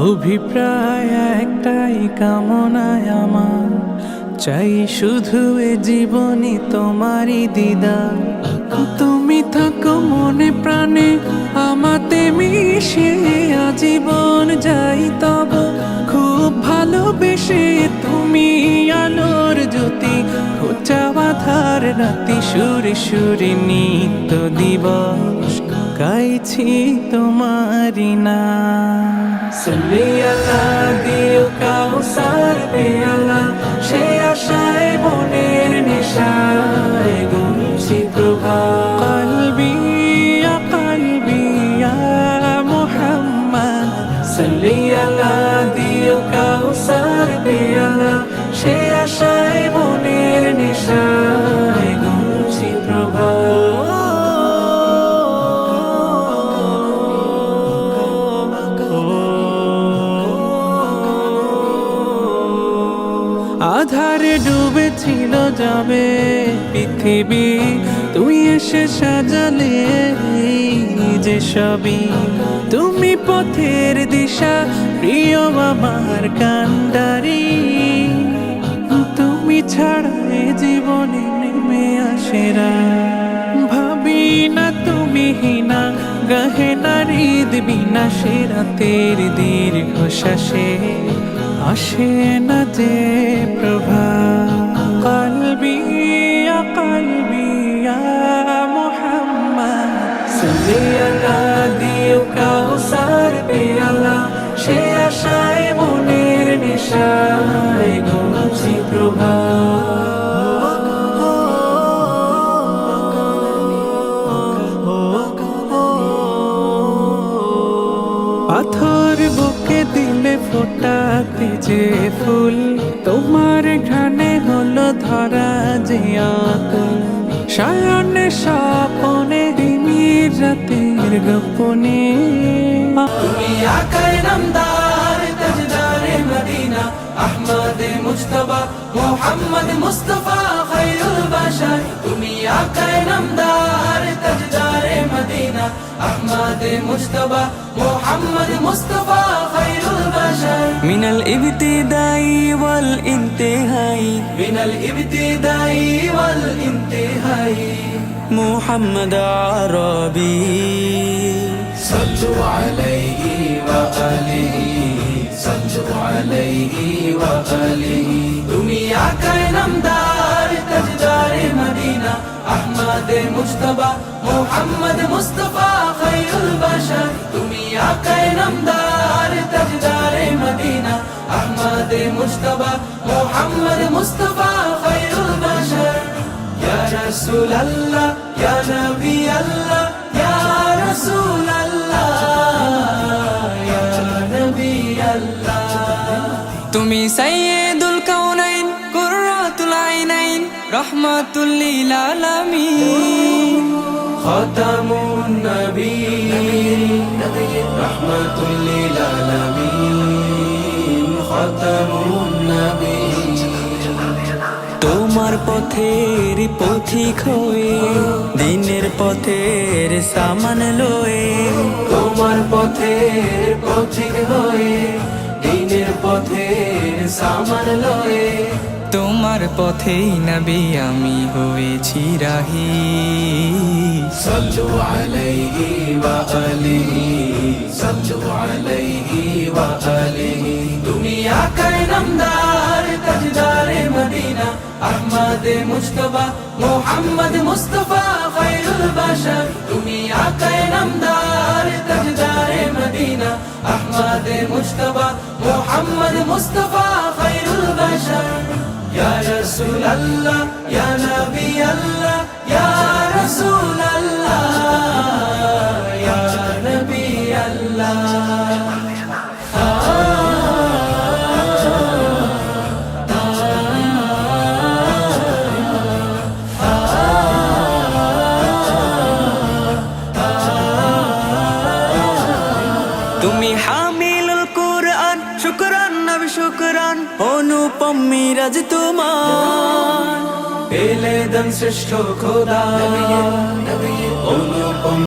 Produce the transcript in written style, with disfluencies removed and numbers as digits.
অভিপ্রায় একটাই, কামনায় আমার চাই শুধু এ জীবনে তোমারই দিদার। তুমি থাকো মনে প্রাণে আমাতে মিশে, আজীবন যাই তব খুব ভালোবেসে। তুমি আলোর জ্যোতি, খোঁচা বাঁধার রাতি, সুরে সুরে নিত্য দিবস গাইছি তোমারি নাম। সাল্লি আলা দিও কাউসার পেয়ালা, সে আশায় মনের নেশায় গুনছি প্রভাত। কলবি ইয়া কলবি ইয়া মুহাম্মদ, সাল্লি আলা দিও কাউসার পেয়ালা, সে আশায় মনের নেশায় গুনছি প্রভাত। আধারে ডুবেছিল যাবে পৃথিবী, তুই এসে সাজালে যে সবই। তুমি পথের দিশা, প্রিয় আমার কান্ডারি। তুমি ছাড়া এ জীবনে নেমে আসেরা, ভাবি না তুমি হিনা গহেনা হৃদ বিনা। সে রাতের দীর্ঘ শ্বাসে আসে না যে প্রভা। কলবি ইয়া কলবি ইয়া মুহাম্মদ, সাল্লি আলা দিও কাউসার পেয়ালা, সে আশায় মনের নেশায় গুনছি প্রভা। পাথর বুকে দিলে ফোটাতে যে ফুল, তোমার ঘ্রাণে হলো ধরা যে আকুল। সায়নে স্বপনে দিনের রাতের গোপনে, তুমি আকায় নামদার তাজদারে মদিনা, আহমদে মুজতবা মুহাম্মদ মুস্তাফা খায়রুল বাশার। তুমি আকায় নামদার তাজদারে মদিনা, আহমদে মুজতবা মুহাম্মদ মুস্তাফা খায়রুল বাশার। মিনাল ইবতিদাই ওয়াল ইন্তিহাই, মিনাল ইবতিদাই ওয়াল ইন্তিহাই, মুহাম্মদ আরবি। সাল্লু আলাইহি ওয়া আলিহি, সাল্লু আলাইহি ওয়া আলিহি। তুমি আকায় নামদার তাজদারে মদিনা, আহমদে মুজতবা মুহাম্মদ মুস্তাফা খায়রুল বাশার। তুমি আকায় নামদার তাজদারে মদিনা, আহমদে মুজতবা মুহাম্মদ মুস্তাফা খায়রুল বাশার। ইয়া রাসূলুল্লাহ ইয়া নবী আল্লাহ, ইয়া রাসূলুল্লাহ ইয়া নবী আল্লাহ। তুমি সাইয়্যিদুল কাউনাইন কুররাতুল আইনাইন, রাহমাতুল লিল আলামিন। খাতামুন নবীয়্যিন, রাহমাতুল লিল আলামিন। খাতামুন নবীয়্যিন। তোমার পথের পথিক হয়ে, দিনের পথের সামান লয়ে। তোমার পথের পথিক হয়ে, দিনের পথের সামান লয়ে। তোমার পথেই নবী আমি হয়েছি রাহি। সাল্লু আলাইহি ওয়া আলিহি, সাল্লু আলাইহি ওয়া আলিহি। তুমি আকায় নামদার তাজদারে মদিনা, আহমদে মুজতবা মুহাম্মদ মুস্তাফা খায়রুল বাশার। তুমি আকায় নামদার তাজদারে মদিনা, আহমদে মুজতবা মুহাম্মদ মুস্তাফা খায়রুল বাশার। ইয়া রাসূলুল্লাহ ইয়া নবী আল্লাহ, ইয়া রাসূলুল্লাহ ইয়া নবী আল্লাহ। তুমি হামিলুল কুরআন, শুকরান নবী শুকরান, অনুপম মিরাজ তোমার। পেলে দম শ্রেষ্ঠ খোদা, অনুপম